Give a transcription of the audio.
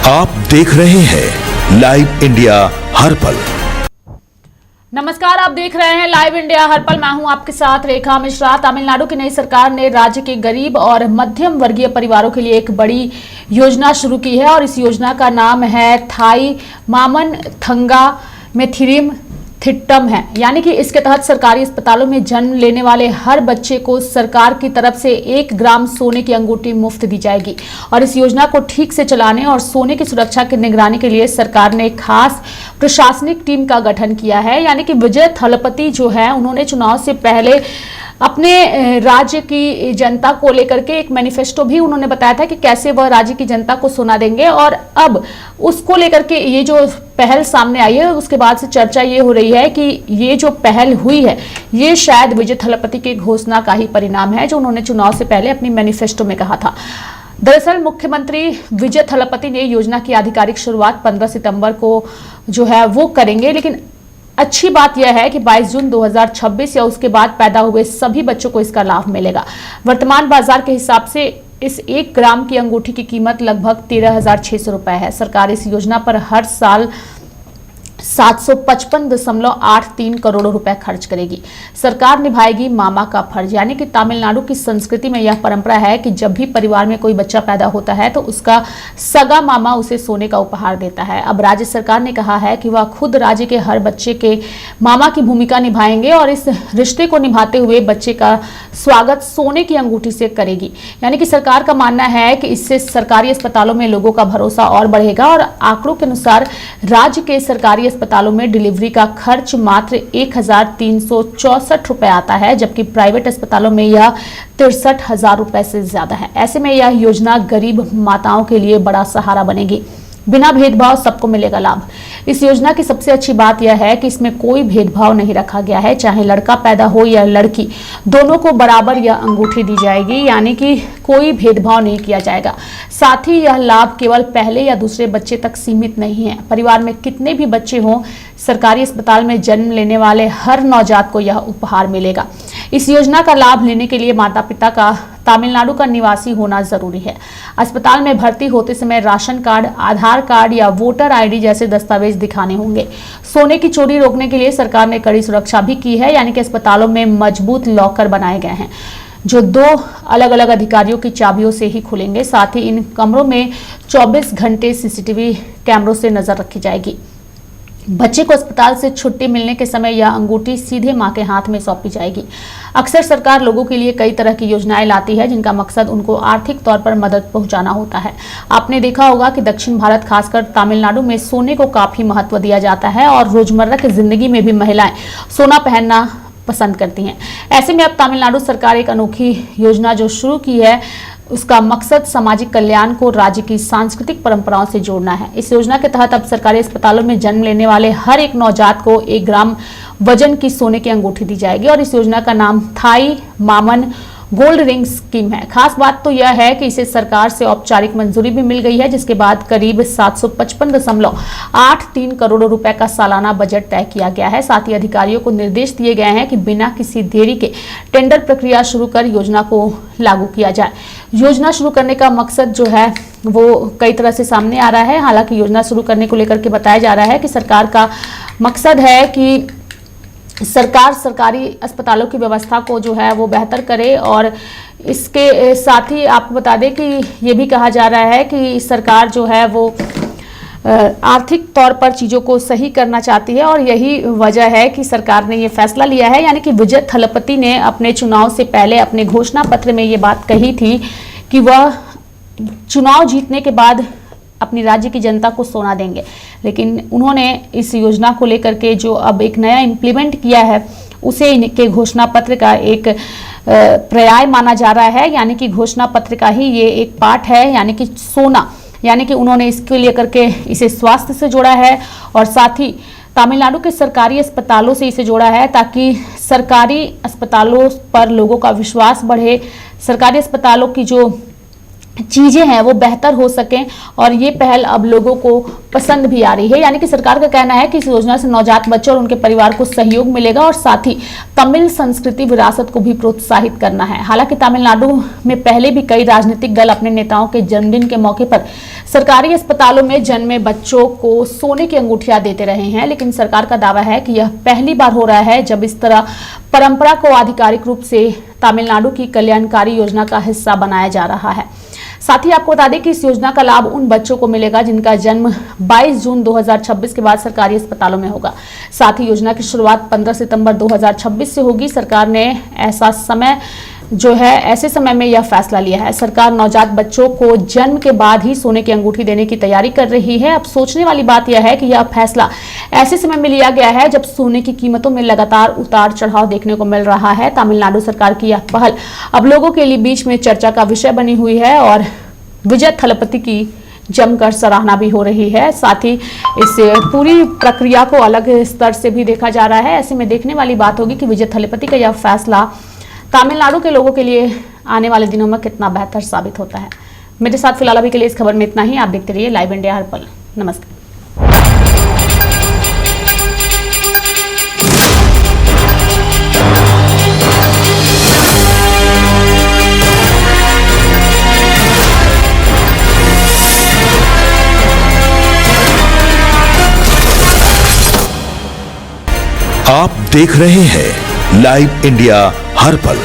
आप देख रहे हैं लाइव इंडिया हर पल। नमस्कार, आप देख रहे हैं लाइव इंडिया हर पल। मैं हूं आपके साथ रेखा मिश्रा। तमिलनाडु की नई सरकार ने राज्य के गरीब और मध्यम वर्गीय परिवारों के लिए एक बड़ी योजना शुरू की है और इस योजना का नाम है थाई मामन थंगा मेथिरिम थिट्टम है। यानी कि इसके तहत सरकारी अस्पतालों में जन्म लेने वाले हर बच्चे को सरकार की तरफ से 1 ग्राम सोने की अंगूठी मुफ्त दी जाएगी। और इस योजना को ठीक से चलाने और सोने की सुरक्षा की निगरानी के लिए सरकार ने खास प्रशासनिक टीम का गठन किया है। यानी कि विजय थलपति जो है, उन्होंने चुनाव से पहले अपने राज्य की जनता को लेकर के एक मैनिफेस्टो भी उन्होंने बताया था कि कैसे वह राज्य की जनता को सोना देंगे। और अब उसको लेकर के ये जो पहल सामने आई है, उसके बाद से चर्चा ये हो रही है कि ये जो पहल हुई है ये शायद विजय थलपति की घोषणा का ही परिणाम है, जो उन्होंने चुनाव से पहले अपनी मैनिफेस्टो में कहा था। दरअसल मुख्यमंत्री विजय थलपति ने योजना की आधिकारिक शुरुआत 15 सितंबर को जो है वो करेंगे। लेकिन अच्छी बात यह है कि 22 जून 2026 या उसके बाद पैदा हुए सभी बच्चों को इसका लाभ मिलेगा। वर्तमान बाजार के हिसाब से इस 1 ग्राम की अंगूठी की कीमत लगभग 13,600 रुपए है। सरकार इस योजना पर हर साल 755.83 करोड़ रुपए खर्च करेगी। सरकार निभाएगी मामा का फर्ज। यानी कि तमिलनाडु की संस्कृति में यह परंपरा है कि जब भी परिवार में कोई बच्चा पैदा होता है तो उसका सगा मामा उसे सोने का उपहार देता है। अब राज्य सरकार ने कहा है कि वह खुद राज्य के हर बच्चे के मामा की भूमिका निभाएंगे और इस रिश्ते को निभाते हुए बच्चे का स्वागत सोने की अंगूठी से करेगी। यानी कि सरकार का मानना है कि इससे सरकारी अस्पतालों में लोगों का भरोसा और बढ़ेगा। और आंकड़ों के अनुसार राज्य के सरकारी अस्पतालों में डिलीवरी का खर्च मात्र 1,364 रुपए आता है, जबकि प्राइवेट अस्पतालों में यह 63,000 रुपए से ज्यादा है। ऐसे में यह योजना गरीब माताओं के लिए बड़ा सहारा बनेगी। बिना भेदभाव सबको मिलेगा लाभ। इस योजना की सबसे अच्छी बात यह है कि इसमें कोई भेदभाव नहीं रखा गया है। चाहे लड़का पैदा हो या लड़की, दोनों को बराबर यह अंगूठी दी जाएगी। यानी कि कोई भेदभाव नहीं किया जाएगा। साथ ही यह लाभ केवल पहले या दूसरे बच्चे तक सीमित नहीं है। परिवार में कितने भी बच्चे हों, सरकारी अस्पताल में जन्म लेने वाले हर नवजात को यह उपहार मिलेगा। इस योजना का लाभ लेने के लिए माता पिता का तमिलनाडु का निवासी होना जरूरी है। अस्पताल में भर्ती होते समय राशन कार्ड, आधार कार्ड या वोटर आईडी जैसे दस्तावेज दिखाने होंगे। सोने की चोरी रोकने के लिए सरकार ने कड़ी सुरक्षा भी की है। यानी कि अस्पतालों में मजबूत लॉकर बनाए गए हैं जो 2 अलग अलग अधिकारियों की चाबियों से ही खुलेंगे। साथ ही इन कमरों में 24 घंटे सीसीटीवी कैमरों से नजर रखी जाएगी। बच्चे को अस्पताल से छुट्टी मिलने के समय यह अंगूठी सीधे मां के हाथ में सौंपी जाएगी। अक्सर सरकार लोगों के लिए कई तरह की योजनाएं लाती है जिनका मकसद उनको आर्थिक तौर पर मदद पहुंचाना होता है। आपने देखा होगा कि दक्षिण भारत, खासकर तमिलनाडु में सोने को काफी महत्व दिया जाता है और रोजमर्रा की जिंदगी में भी महिलाएं सोना पहनना पसंद करती हैं। ऐसे में अब तमिलनाडु सरकार एक अनोखी योजना जो शुरू की है, उसका मकसद सामाजिक कल्याण को राज्य की सांस्कृतिक परंपराओं से जोड़ना है। इस योजना के तहत अब सरकारी अस्पतालों में जन्म लेने वाले हर एक नवजात को 1 ग्राम वजन की सोने की अंगूठी दी जाएगी। और इस योजना का नाम थाई मामन गोल्ड रिंग स्कीम है। खास बात तो यह है कि इसे सरकार से औपचारिक मंजूरी भी मिल गई है, जिसके बाद करीब 755.83 करोड़ रुपए का सालाना बजट तय किया गया है। साथ ही अधिकारियों को निर्देश दिए गए हैं कि बिना किसी देरी के टेंडर प्रक्रिया शुरू कर योजना को लागू किया जाए। योजना शुरू करने का मकसद जो है वो कई तरह से सामने आ रहा है। हालांकि योजना शुरू करने को लेकर के बताया जा रहा है कि सरकार का मकसद है कि सरकार सरकारी अस्पतालों की व्यवस्था को जो है वो बेहतर करे। और इसके साथ ही आपको बता दें कि ये भी कहा जा रहा है कि सरकार जो है वो आर्थिक तौर पर चीज़ों को सही करना चाहती है और यही वजह है कि सरकार ने ये फैसला लिया है। यानी कि विजय थलपति ने अपने चुनाव से पहले अपने घोषणा पत्र में ये बात कही थी कि वह चुनाव जीतने के बाद अपनी राज्य की जनता को सोना देंगे। लेकिन उन्होंने इस योजना को लेकर के जो अब एक नया इम्प्लीमेंट किया है, उसे इनके घोषणा पत्र का एक पर्याय माना जा रहा है। यानी कि घोषणा पत्र का ही ये एक पार्ट है। यानी कि सोना, यानी कि उन्होंने इसके लेकर के इसे स्वास्थ्य से जोड़ा है और साथ ही तमिलनाडु के सरकारी अस्पतालों से इसे जोड़ा है, ताकि सरकारी अस्पतालों पर लोगों का विश्वास बढ़े। सरकारी अस्पतालों की जो चीजें हैं वो बेहतर हो सकें, और ये पहल अब लोगों को पसंद भी आ रही है। यानी कि सरकार का कहना है कि इस योजना से नवजात बच्चों और उनके परिवार को सहयोग मिलेगा और साथ ही तमिल संस्कृति विरासत को भी प्रोत्साहित करना है। हालांकि तमिलनाडु में पहले भी कई राजनीतिक दल अपने नेताओं के जन्मदिन के मौके पर सरकारी अस्पतालों में जन्मे बच्चों को सोने की अंगूठियां देते रहे हैं, लेकिन सरकार का दावा है कि यह पहली बार हो रहा है जब इस तरह परंपरा को आधिकारिक रूप से तमिलनाडु की कल्याणकारी योजना का हिस्सा बनाया जा रहा है। साथ ही आपको बता दें कि इस योजना का लाभ उन बच्चों को मिलेगा जिनका जन्म 22 जून 2026 के बाद सरकारी अस्पतालों में होगा। साथ ही योजना की शुरुआत 15 सितंबर 2026 से होगी। सरकार ने ऐसे समय में यह फैसला लिया है। सरकार नवजात बच्चों को जन्म के बाद ही सोने की अंगूठी देने की तैयारी कर रही है। अब सोचने वाली बात यह है कि यह फैसला ऐसे समय में लिया गया है जब सोने की कीमतों में लगातार उतार चढ़ाव देखने को मिल रहा है। तमिलनाडु सरकार की यह पहल अब लोगों के लिए बीच में चर्चा का विषय बनी हुई है और विजय थलपति की जमकर सराहना भी हो रही है। साथ ही इस पूरी प्रक्रिया को अलग स्तर से भी देखा जा रहा है। ऐसे में देखने वाली बात होगी कि विजय थलपति का यह फैसला तमिलनाडु के लोगों के लिए आने वाले दिनों में कितना बेहतर साबित होता है। मेरे साथ फिलहाल अभी के लिए इस खबर में इतना ही। आप देखते रहिए लाइव इंडिया हर पल। नमस्कार। आप देख रहे हैं लाइव इंडिया हर पल।